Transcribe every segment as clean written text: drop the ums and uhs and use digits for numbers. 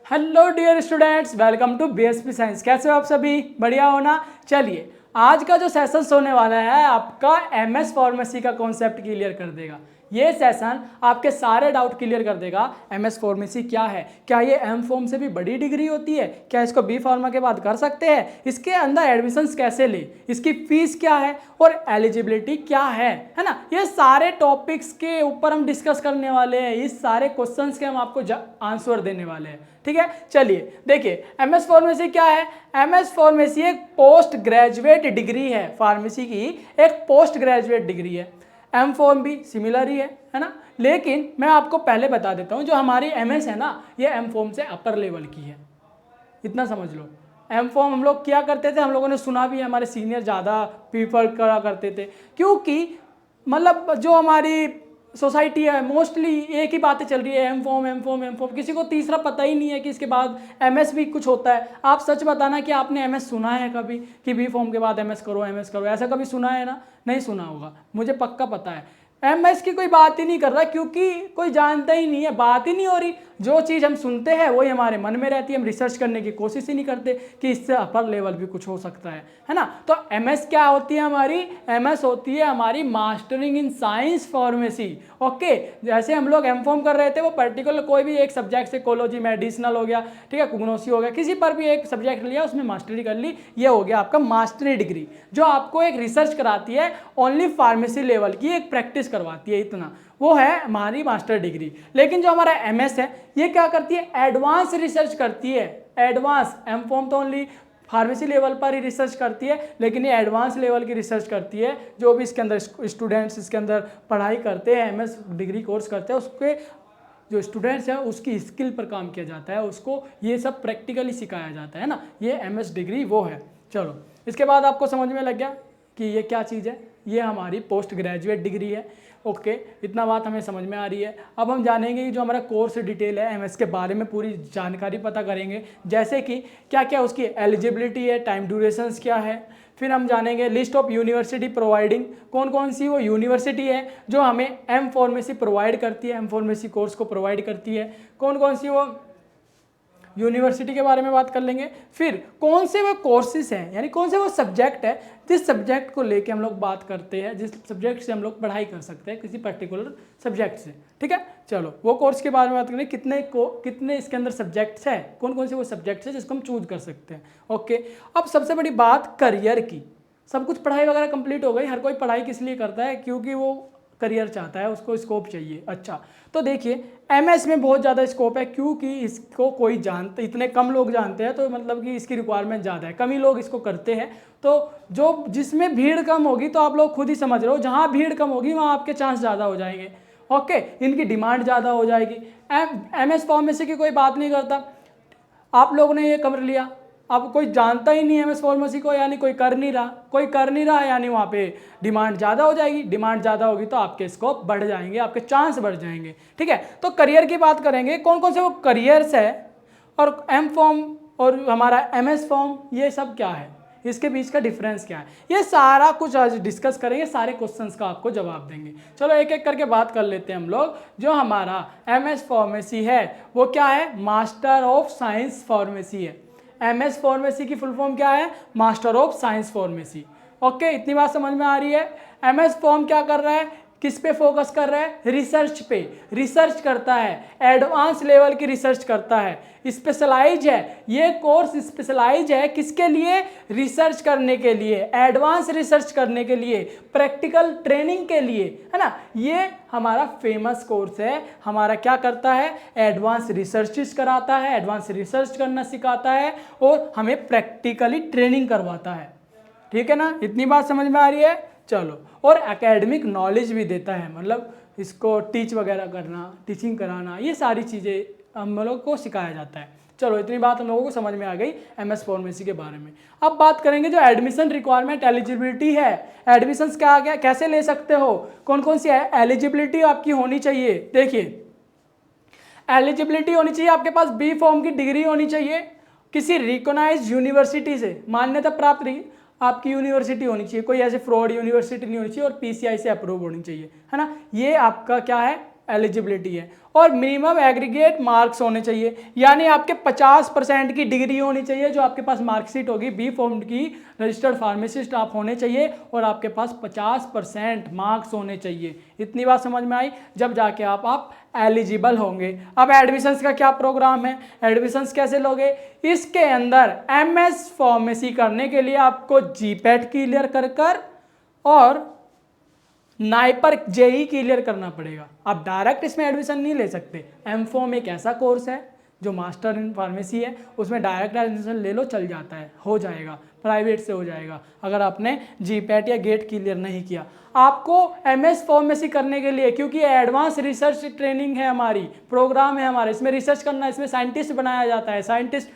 Hello dear students, welcome to BSP science. कैसे हो आप सभी? बढ़िया हो ना? चलिए, आज का जो सेशन होने वाला है आपका एमएस फार्मेसी का कॉन्सेप्ट क्लियर कर देगा। ये सेशन आपके सारे डाउट क्लियर कर देगा। एमएस फार्मेसी क्या है, क्या ये एम फॉर्म से भी बड़ी डिग्री होती है, क्या इसको बी फार्मा के बाद कर सकते हैं, इसके अंदर एडमिशन्स कैसे ले, इसकी फीस क्या है और एलिजिबिलिटी क्या है ना। ये सारे टॉपिक्स के ऊपर हम डिस्कस करने वाले हैं। इस सारे क्वेश्चंस के हम आपको आंसर देने वाले हैं। ठीक है, चलिए देखिए एमएस फार्मेसी क्या है। एमएस फार्मेसी एक पोस्ट ग्रेजुएट डिग्री है, फार्मेसी की एक पोस्ट ग्रेजुएट डिग्री है। एम फॉर्म भी सिमिलर ही है ना। लेकिन मैं आपको पहले बता देता हूँ, जो हमारी एमएस है ना, ये एम फॉर्म से अपर लेवल की है, इतना समझ लो। एम फॉर्म हम लोग क्या करते थे, हम लोगों ने सुना भी, हमारे सीनियर ज़्यादा प्रीफर करा करते थे, क्योंकि मतलब जो हमारी सोसाइटी है मोस्टली एक ही बातें चल रही है, M form M form M form. किसी को तीसरा पता ही नहीं है कि इसके बाद एमएस भी कुछ होता है। आप सच बताना कि आपने एमएस सुना है कभी कि बी फॉर्म के बाद एमएस करो, एमएस करो, ऐसा कभी सुना है ना? नहीं सुना होगा, मुझे पक्का पता है। एमएस की कोई बात ही नहीं कर रहा, क्योंकि कोई जानता ही नहीं है, बात ही नहीं हो रही। जो चीज़ हम सुनते हैं वही हमारे मन में रहती है, हम रिसर्च करने की कोशिश ही नहीं करते कि इससे अपर लेवल भी कुछ हो सकता है ना। तो एमएस क्या होती है हमारी? एमएस होती है हमारी mastering in science pharmacy. Okay, जैसे हम लोग एम फॉर्म कर रहे थे, वो पर्टिकुलर कोई भी एक सब्जेक्ट से, कोलॉजी, मेडिसिनल हो गया, ठीक है, कुग्नोसी हो गया, किसी पर भी एक सब्जेक्ट लिया, उसमें मास्टरी कर ली, ये हो गया आपका मास्टरी डिग्री, जो आपको एक रिसर्च कराती है, ओनली फार्मेसी लेवल की एक प्रैक्टिस करवाती है, इतना वो है हमारी मास्टर डिग्री। लेकिन जो हमारा एमएस है, ये क्या करती है? एडवांस रिसर्च करती है। एडवांस, एम फॉर्म तो ओनली फार्मेसी लेवल पर ही रिसर्च करती है, लेकिन ये एडवांस लेवल की रिसर्च करती है। जो भी इसके अंदर स्टूडेंट्स इसके अंदर पढ़ाई करते हैं, एमएस डिग्री कोर्स करते हैं, उसके जो स्टूडेंट्स हैं उसकी स्किल पर काम किया जाता है, उसको ये सब प्रैक्टिकली सिखाया जाता है ना। ये एमएस डिग्री वो है। चलो, इसके बाद आपको समझ में लग गया कि ये क्या चीज़ है। ये हमारी पोस्ट ग्रेजुएट डिग्री है। ओके, इतना बात हमें समझ में आ रही है। अब हम जानेंगे कि जो हमारा कोर्स डिटेल है, एमएस के बारे में पूरी जानकारी पता करेंगे, जैसे कि क्या क्या उसकी एलिजिबिलिटी है, टाइम ड्यूरेशंस क्या है। फिर हम जानेंगे लिस्ट ऑफ यूनिवर्सिटी प्रोवाइडिंग, कौन कौन सी वो यूनिवर्सिटी है जो हमें एम फार्मेसी प्रोवाइड करती है, एम फार्मेसी कोर्स को प्रोवाइड करती है, कौन कौन सी वो यूनिवर्सिटी के बारे में बात कर लेंगे। फिर कौन से वो कोर्सेज हैं, यानी कौन से वो सब्जेक्ट है जिस सब्जेक्ट को लेके हम लोग बात करते हैं, जिस सब्जेक्ट से हम लोग पढ़ाई कर सकते हैं, किसी पर्टिकुलर सब्जेक्ट से। ठीक है, चलो वो कोर्स के बारे में बात करेंगे, कितने इसके अंदर सब्जेक्ट्स हैं, कौन कौन से वो सब्जेक्ट्स हैं जिसको हम चूज कर सकते हैं। ओके, अब सबसे बड़ी बात करियर की। सब कुछ पढ़ाई वगैरह कंप्लीट हो गई। हर कोई पढ़ाई किस लिए करता है? क्योंकि वो करियर चाहता है, उसको स्कोप चाहिए। अच्छा, तो देखिए एमएस में बहुत ज़्यादा स्कोप है, क्योंकि इसको कोई जानते, इतने कम लोग जानते हैं, तो मतलब कि इसकी रिक्वायरमेंट ज़्यादा है, कम ही लोग इसको करते हैं। तो जो जिसमें भीड़ कम होगी, तो आप लोग खुद ही समझ रहे हो, जहाँ भीड़ कम होगी वहाँ आपके चांस ज़्यादा हो जाएंगे। ओके, इनकी डिमांड ज़्यादा हो जाएगी। एमएस फार्मेसी की कोई बात नहीं करता। आप लोगों ने ये कर लिया, अब कोई जानता ही नहीं है एमएस फार्मेसी को, यानी कोई कर नहीं रहा, कोई कर नहीं रहा, यानी वहाँ पे डिमांड ज़्यादा हो जाएगी। डिमांड ज़्यादा होगी तो आपके स्कोप बढ़ जाएंगे, आपके चांस बढ़ जाएंगे। ठीक है, तो करियर की बात करेंगे, कौन कौन से वो करियर्स है, और एम फॉर्म और हमारा एमएस फॉर्म, ये सब क्या है, इसके बीच का डिफरेंस क्या है, ये सारा कुछ आज डिस्कस करेंगे। सारे क्वेश्चंस का आपको जवाब देंगे। चलो एक एक करके बात कर लेते हैं हम लोग। जो हमारा एमएस फार्मेसी है वो क्या है? मास्टर ऑफ साइंस फार्मेसी है। एमएस फार्मेसी की फुल फॉर्म क्या है? Master of science pharmacy. Okay, इतनी बात समझ में आ रही है। एमएस फॉर्म क्या कर रहा है? किस पे फोकस कर रहा है? रिसर्च पे। रिसर्च करता है, एडवांस लेवल की रिसर्च करता है, स्पेशलाइज है। ये कोर्स स्पेशलाइज है किसके लिए? रिसर्च करने के लिए, एडवांस रिसर्च करने के लिए, प्रैक्टिकल ट्रेनिंग के लिए, है ना। ये हमारा फेमस कोर्स है। हमारा क्या करता है? एडवांस रिसर्चेस कराता है, एडवांस रिसर्च करना सिखाता है, और हमें प्रैक्टिकली ट्रेनिंग करवाता है। ठीक है ना, इतनी बात समझ में आ रही है। चलो, और एकेडमिक नॉलेज भी देता है, मतलब इसको टीच वगैरह करना, टीचिंग कराना, ये सारी चीज़ें हम लोग को सिखाया जाता है। चलो, इतनी बात हम लोगों को समझ में आ गई एमएस फार्मेसी के बारे में। अब बात करेंगे जो एडमिशन रिक्वायरमेंट, एलिजिबिलिटी है। एडमिशन्स क्या क्या कैसे ले सकते हो, कौन कौन सी एलिजिबिलिटी आपकी होनी चाहिए। देखिए, एलिजिबिलिटी होनी चाहिए आपके पास बी फॉर्म की डिग्री होनी चाहिए, किसी रिकॉग्नाइज्ड यूनिवर्सिटी से मान्यता प्राप्त रही आपकी यूनिवर्सिटी होनी चाहिए, कोई ऐसे फ्रॉड यूनिवर्सिटी नहीं होनी चाहिए, और पीसीआई से अप्रूव होनी चाहिए, है ना। ये आपका क्या है? एलिजिबिलिटी है। और मिनिमम एग्रीगेट मार्क्स होने चाहिए, यानी आपके 50% की डिग्री होनी चाहिए जो आपके पास मार्कशीट होगी, बी फॉर्म की रजिस्टर्ड फार्मासिस्ट आप होने चाहिए और आपके पास 50% मार्क्स होने चाहिए। इतनी बात समझ में आई, जब जाके आप एलिजिबल होंगे। अब एडमिशन्स का क्या प्रोग्राम है, एडमिशन्स कैसे लोगे? इसके अंदर एमएस फार्मेसी करने के लिए आपको जीपैट क्लियर कर और नाइपर जेई क्लियर करना पड़ेगा। आप डायरेक्ट इसमें एडमिशन नहीं ले सकते। एमफॉर्म एक ऐसा कोर्स है जो मास्टर इन फार्मेसी है, उसमें डायरेक्ट एडमिशन ले लो, चल जाता है, हो जाएगा, प्राइवेट से हो जाएगा अगर आपने जीपैट या गेट क्लियर नहीं किया। आपको एमएस फार्मेसी करने के लिए, क्योंकि एडवांस रिसर्च ट्रेनिंग है हमारी, प्रोग्राम है हमारे, इसमें रिसर्च करना, इसमें साइंटिस्ट बनाया जाता है, साइंटिस्ट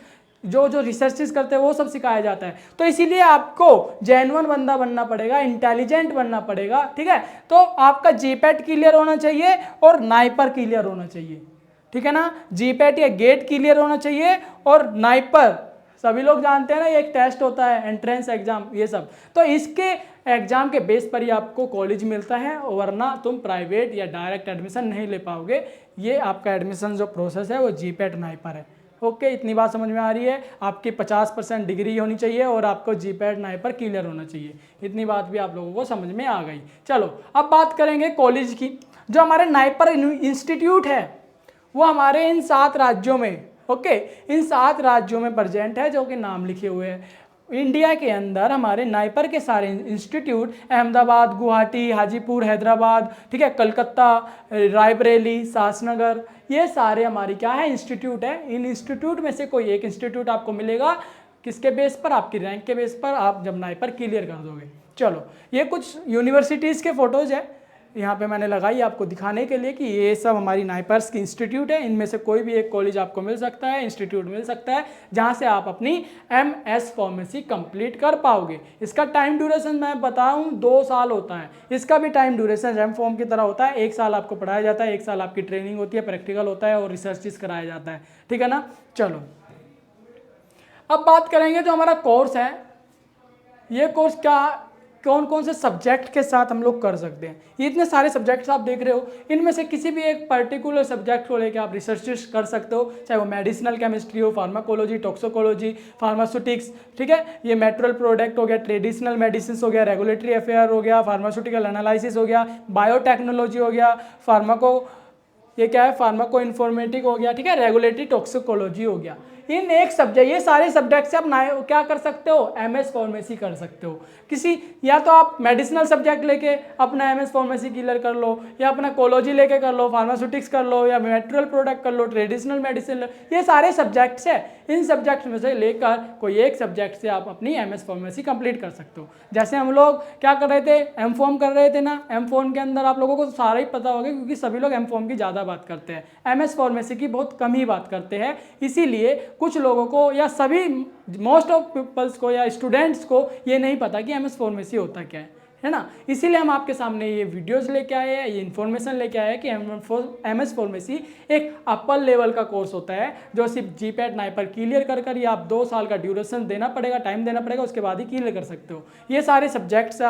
जो रिसर्चेस करते हैं वो सब सिखाया जाता है। तो इसीलिए आपको जेन्युइन बंदा बनना पड़ेगा, इंटेलिजेंट बनना पड़ेगा, ठीक है। तो आपका जीपैट क्लियर होना चाहिए और नाइपर क्लियर होना चाहिए, ठीक है ना। जीपैट या गेट क्लियर होना चाहिए और नाइपर सभी लोग जानते हैं ना, ये एक टेस्ट होता है, एंट्रेंस एग्जाम, ये सब। तो इसके एग्जाम के बेस पर ही आपको कॉलेज मिलता है, वरना तुम प्राइवेट या डायरेक्ट एडमिशन नहीं ले पाओगे। ये आपका एडमिशन जो प्रोसेस है वो जीपैट नाइपर है। ओके, इतनी बात समझ में आ रही है। आपकी 50% डिग्री होनी चाहिए और आपको जीपैट नाइपर क्लियर होना चाहिए। इतनी बात भी आप लोगों को समझ में आ गई। चलो अब बात करेंगे कॉलेज की। जो हमारे नाइपर इंस्टीट्यूट है वो हमारे इन 7 राज्यों में, ओके, इन 7 राज्यों में प्रेजेंट है, जो कि नाम लिखे हुए हैं। इंडिया के अंदर हमारे नाइपर के सारे इंस्टीट्यूट अहमदाबाद, गुवाहाटी, हाजीपुर, हैदराबाद, ठीक है, कलकत्ता, रायबरेली, शासनगर, ये सारे हमारी क्या है, इंस्टीट्यूट है। इन इंस्टीट्यूट में से कोई एक इंस्टीट्यूट आपको मिलेगा, किसके बेस पर? आपकी रैंक के बेस पर, आप जब नाइपर क्लियर कर दोगे। चलो, ये कुछ यूनिवर्सिटीज़ के फोटोज़ है यहाँ पे मैंने लगाई आपको दिखाने के लिए कि ये सब हमारी नाइपर्स की इंस्टीट्यूट है। इनमें से कोई भी एक कॉलेज आपको मिल सकता है, इंस्टीट्यूट मिल सकता है, जहाँ से आप अपनी एमएस फार्मेसी कंप्लीट कर पाओगे। इसका टाइम ड्यूरेशन मैं बताऊँ 2 साल होता है। इसका भी टाइम ड्यूरेशन एम फॉर्म की तरह होता है। 1 साल आपको पढ़ाया जाता है, 1 साल आपकी ट्रेनिंग होती है, प्रैक्टिकल होता है और रिसर्चेस कराया जाता है, ठीक है ना। चलो अब बात करेंगे जो हमारा कोर्स है, ये कोर्स क्या, कौन कौन से सब्जेक्ट के साथ हम लोग कर सकते हैं। ये इतने सारे सब्जेक्ट्स आप देख रहे हो, इनमें से किसी भी एक पर्टिकुलर सब्जेक्ट को लेकर आप रिसर्च कर सकते हो, चाहे वो मेडिसिनल केमिस्ट्री हो, फार्माकोलॉजी, टॉक्सिकोलॉजी, फार्मास्यूटिक्स, ठीक है, ये मेट्रोल प्रोडक्ट हो गया, ट्रेडिशनल मेडिसिन हो गया, रेगुलेटरी अफेयर हो गया, फार्मास्यूटिकल एनालिसिस हो गया, बायोटेक्नोलॉजी हो गया, ये क्या है, फार्माको इन्फॉर्मेटिक हो गया, ठीक है, रेगुलेटरी टॉक्सिकोलॉजी हो गया। इन एक सब्जेक्ट, ये सारे सब्जेक्ट से आप क्या कर सकते हो, एमएस फार्मेसी कर सकते हो। किसी, या तो आप मेडिसिनल सब्जेक्ट लेके अपना एमएस फार्मेसी क्लियर कर लो, या अपना कोलॉजी लेके कर लो, फार्मास्यूटिक्स कर लो, या मेट्रोल प्रोडक्ट कर लो, ट्रेडिशनल मेडिसिन, ये सारे सब्जेक्ट्स है। इन सब्जेक्ट्स में से लेकर कोई एक सब्जेक्ट से आप अपनी एमएस फार्मेसी कंप्लीट कर सकते हो। जैसे हम लोग क्या कर रहे थे, एम फॉर्म कर रहे थे ना, एम फॉर्म के अंदर आप लोगों को सारा ही पता होगा, क्योंकि सभी लोग एम फॉर्म की ज़्यादा बात करते हैं, एमएस फार्मेसी की बहुत कम ही बात करते हैं। इसीलिए कुछ लोगों को या सभी मोस्ट ऑफ पीपल्स को या स्टूडेंट्स को ये नहीं पता कि एमएस फार्मेसी होता क्या है ना। इसीलिए हम आपके सामने ये वीडियोस लेके आए हैं, ये इन्फॉर्मेशन लेके आए हैं कि एमएस फार्मेसी एक अपर लेवल का कोर्स होता है, जो सिर्फ जीपैट नाइपर क्लियर कर ये आप 2 साल का ड्यूरेशन देना पड़ेगा, टाइम देना पड़ेगा, उसके बाद ही क्लियर कर सकते हो। ये सारे सब्जेक्ट्स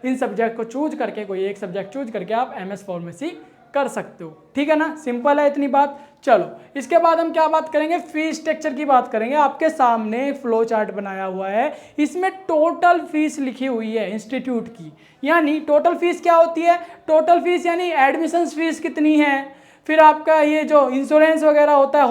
इन सब्जेक्ट को चूज करके, कोई एक सब्जेक्ट चूज करके आप एमएस फार्मेसी कर सकते हो, ठीक है ना, सिंपल है इतनी बात। चलो इसके बाद हम क्या बात करेंगे, फीस स्ट्रक्चर की बात करेंगे। आपके सामने फ्लो चार्ट बनाया हुआ है, इसमें टोटल फीस लिखी हुई है इंस्टीट्यूट की। यानी टोटल फीस क्या होती है, टोटल फीस यानी एडमिशन फीस कितनी है, फिर आपका ये जो इंश्योरेंस वगैरह होता है,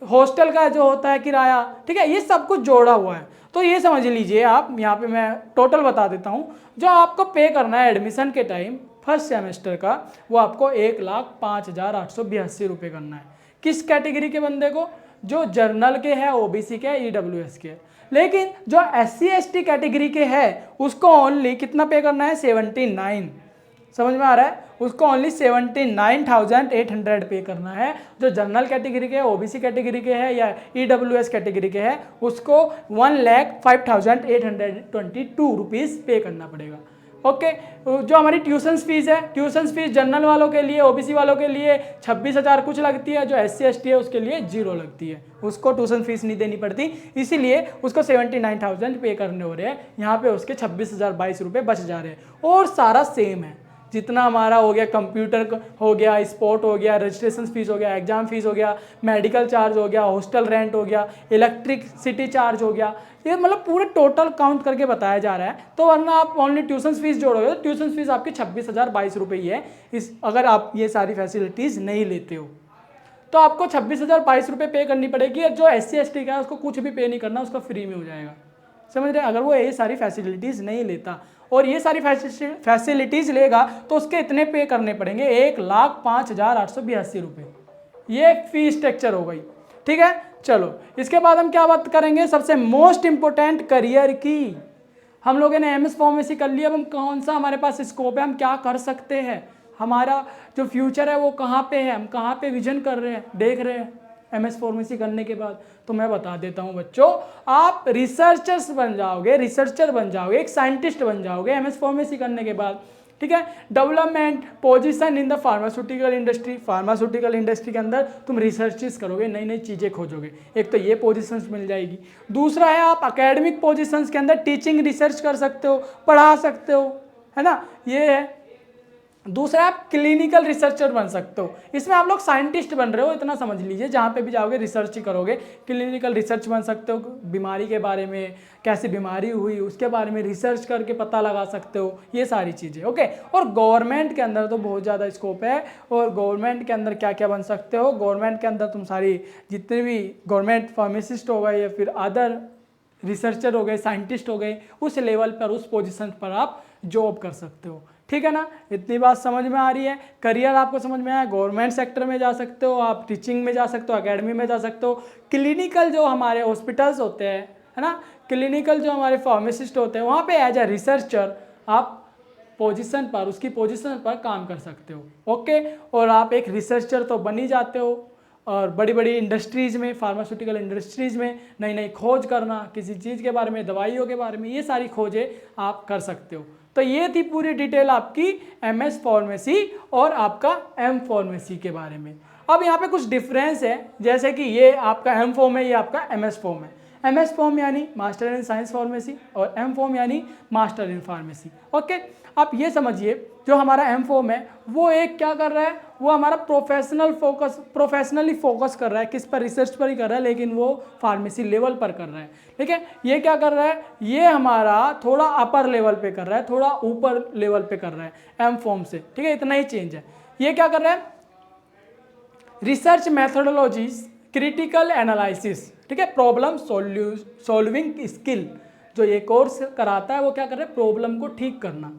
हॉस्टल का जो होता है किराया, ठीक है, ये सब कुछ जोड़ा हुआ है। तो ये समझ लीजिए आप, यहाँ पे मैं टोटल बता देता हूँ। जो आपको पे करना है एडमिशन के टाइम फर्स्ट सेमेस्टर का, वो आपको 1,05,882 रुपये करना है। किस कैटेगरी के बंदे को, जो जर्नल के है, ओबीसी के है, ईडब्ल्यूएस के है। लेकिन जो SC ST कैटेगरी के है उसको ओनली कितना पे करना है, 79, समझ में आ रहा है, उसको ओनली 79,800 पे करना है। जो जनरल कैटेगरी के है, ओबीसी कैटेगरी के है या ईडब्ल्यूएस कैटेगरी के है, उसको 1,05,822 रुपीज़ पे करना पड़ेगा। ओके, जो हमारी ट्यूशन फीस है, ट्यूशन फीस जनरल वालों के लिए, ओबीसी वालों के लिए 26,000 कुछ लगती है, जो SC ST है उसके लिए 0 लगती है, उसको ट्यूशन फीस नहीं देनी पड़ती, इसीलिए उसको 79,000 पे करने हो रहे हैं। यहाँ पे उसके 26,022 रुपये बच जा रहे हैं और सारा सेम है। जितना हमारा हो गया, कंप्यूटर हो गया, स्पोर्ट हो गया, रजिस्ट्रेशन फीस हो गया, एग्जाम फीस हो गया, मेडिकल चार्ज हो गया, हॉस्टल रेंट हो गया, इलेक्ट्रिसिटी चार्ज हो गया, ये मतलब पूरे टोटल काउंट करके बताया जा रहा है। तो वरना आप ओनली ट्यूशन फीस जोड़ोगे तो ट्यूशन फीस आपकी 26,022 ही है, इस अगर आप ये सारी फैसिलिटीज़ नहीं लेते हो तो आपको 26,022 पे करनी पड़ेगी। और जो SC/ST का है उसको कुछ भी पे नहीं करना, उसका फ्री में हो जाएगा, समझ रहे हैं। अगर वो ये सारी फैसिलिटीज़ नहीं लेता और ये सारी फैसिलिटीज़ लेगा तो उसके इतने पे करने पड़ेंगे, 1,05,882 रुपये, ये फी स्ट्रक्चर हो गई, ठीक है। चलो इसके बाद हम क्या बात करेंगे, सबसे मोस्ट इंपॉर्टेंट करियर की। हम लोगों ने MS फार्मेसी कर लिया, अब हम कौन सा हमारे पास स्कोप है, हम क्या कर सकते हैं, हमारा जो फ्यूचर है वो कहाँ पे है, हम कहाँ पे विजन कर रहे हैं, देख रहे हैं MS फार्मेसी करने के बाद। तो मैं बता देता हूँ बच्चों, आप रिसर्चर्स बन जाओगे, रिसर्चर बन जाओगे, एक साइंटिस्ट बन जाओगे MS फार्मेसी करने के बाद, ठीक है। Development position in the pharmaceutical industry, pharmaceutical industry के अंदर तुम रिसर्चेस करोगे, नई नई चीज़ें खोजोगे, एक तो ये पोजीशंस मिल जाएगी। दूसरा है आप एकेडमिक पोजीशंस के अंदर टीचिंग रिसर्च कर सकते हो, पढ़ा सकते हो, है ना, ये है। दूसरा आप क्लिनिकल रिसर्चर बन सकते हो, इसमें आप लोग साइंटिस्ट बन रहे हो, इतना समझ लीजिए, जहाँ पे भी जाओगे रिसर्च ही करोगे। क्लिनिकल रिसर्च बन सकते हो, बीमारी के बारे में, कैसे बीमारी हुई उसके बारे में रिसर्च करके पता लगा सकते हो, ये सारी चीज़ें, ओके। और गवर्नमेंट के अंदर तो बहुत ज़्यादा स्कोप है। और गवर्नमेंट के अंदर क्या क्या बन सकते हो, गवर्नमेंट के अंदर तुम सारी जितने भी गवर्नमेंट फार्मासिस्ट हो गए या फिर अदर रिसर्चर हो गए, साइंटिस्ट हो गए, उस लेवल पर, उस पोजीशन पर आप जॉब कर सकते हो, ठीक है ना। इतनी बात समझ में आ रही है, करियर आपको समझ में आया। गवर्नमेंट सेक्टर में जा सकते हो, आप टीचिंग में जा सकते हो, एकेडमी में जा सकते हो, क्लिनिकल जो हमारे हॉस्पिटल्स होते हैं, है ना, क्लिनिकल जो हमारे फार्मासिस्ट होते हैं, वहाँ पे एज ए रिसर्चर आप पोजीशन पर, उसकी पोजीशन पर काम कर सकते हो, ओके। और आप एक रिसर्चर तो बन ही जाते हो, और बड़ी बड़ी इंडस्ट्रीज़ में, फार्मास्यूटिकल इंडस्ट्रीज़ में नई नई खोज करना, किसी चीज़ के बारे में, दवाइयों के बारे में, ये सारी खोजें आप कर सकते हो। तो ये थी पूरी डिटेल आपकी MS फार्मेसी और आपका M फार्मेसी के बारे में। अब यहाँ पे कुछ डिफरेंस है, जैसे कि ये आपका M फॉर्म है, ये आपका MS फॉर्म है। MS फॉर्म यानी मास्टर इन साइंस फार्मेसी और M फॉर्म यानी मास्टर इन फार्मेसी, ओके। आप ये समझिए, जो हमारा M फॉर्म है वो एक क्या कर रहा है, वो हमारा प्रोफेशनली फोकस कर रहा है, किस पर, रिसर्च पर ही कर रहा है, लेकिन वो फार्मेसी लेवल पर कर रहा है, ठीक है। ये क्या कर रहा है, ये हमारा थोड़ा अपर लेवल पे कर रहा है, थोड़ा ऊपर लेवल पे कर रहा है M फॉर्म से, ठीक है, इतना ही चेंज है। ये क्या कर रहा है, रिसर्च मैथोडोलॉजीज, क्रिटिकल एनालिसिस, ठीक है, प्रॉब्लम सॉल्विंग स्किल, जो ये कोर्स कराता है वो क्या कर रहा है, प्रॉब्लम को ठीक करना।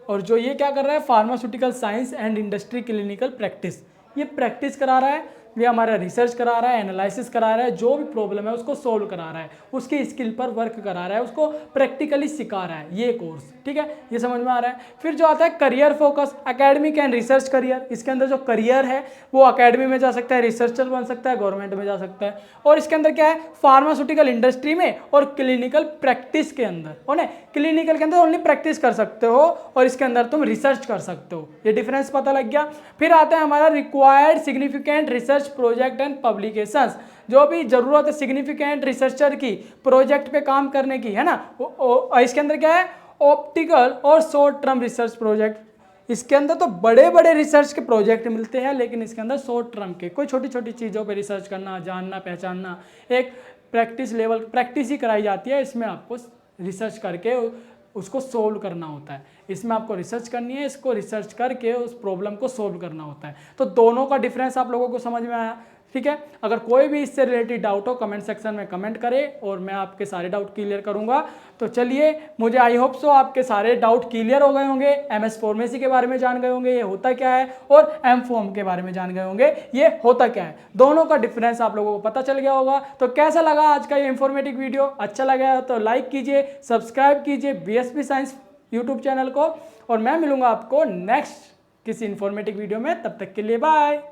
और जो ये क्या कर रहा है, pharmaceutical science and industry clinical practice, ये प्रैक्टिस करा रहा है, ये हमारा रिसर्च करा रहा है, एनालिसिस करा रहा है, जो भी प्रॉब्लम है उसको सोल्व करा रहा है, उसकी स्किल पर वर्क करा रहा है, उसको प्रैक्टिकली सिखा रहा है, ये कोर्स, ठीक है, ये समझ में आ रहा है। फिर जो आता है career focus, academic and research career, इसके अंदर जो करियर है वो एकेडमी में जा सकता है, रिसर्चर बन सकता है, गवर्नमेंट में जा सकता है। और इसके अंदर क्या है, फार्मास्यूटिकल इंडस्ट्री में और क्लिनिकल प्रैक्टिस के अंदर, होने क्लिनिकल के अंदर ओनली प्रैक्टिस कर सकते हो और इसके अंदर तुम रिसर्च कर सकते हो, ये डिफरेंस पता लग गया। फिर आता है हमारा required significant research project and publications, जो भी जरूरत है सिग्निफिकेंट रिसर्चर की प्रोजेक्ट पे काम करने की, है ना। इसके अंदर क्या है, ऑप्टिकल और शॉर्ट टर्म रिसर्च प्रोजेक्ट, इसके अंदर तो बड़े बड़े रिसर्च के प्रोजेक्ट मिलते हैं, लेकिन इसके अंदर शॉर्ट टर्म के, कोई छोटी छोटी चीज़ों पे रिसर्च करना, जानना, पहचानना, एक प्रैक्टिस लेवल, प्रैक्टिस ही कराई जाती है, इसमें आपको रिसर्च करके उसको सोल्व करना होता है, इसमें आपको रिसर्च करनी है, इसको रिसर्च करके उस प्रॉब्लम को सोल्व करना होता है। तो दोनों का डिफरेंस आप लोगों को समझ में आया, ठीक है। अगर कोई भी इससे रिलेटेड डाउट हो कमेंट सेक्शन में कमेंट करें और मैं आपके सारे डाउट क्लियर करूंगा। तो चलिए, मुझे आई होप सो आपके सारे डाउट क्लियर हो गए होंगे, MS फार्मेसी के बारे में जान गए होंगे ये होता क्या है, और M फॉर्म के बारे में जान गए होंगे ये होता क्या है, दोनों का डिफरेंस आप लोगों को पता चल गया होगा। तो कैसा लगा आज का ये इन्फॉर्मेटिव वीडियो, अच्छा लगा तो लाइक कीजिए, सब्सक्राइब कीजिए BSP साइंस यूट्यूब चैनल को, और मैं मिलूंगा आपको नेक्स्ट किसी इन्फॉर्मेटिव वीडियो में, तब तक के लिए बाय।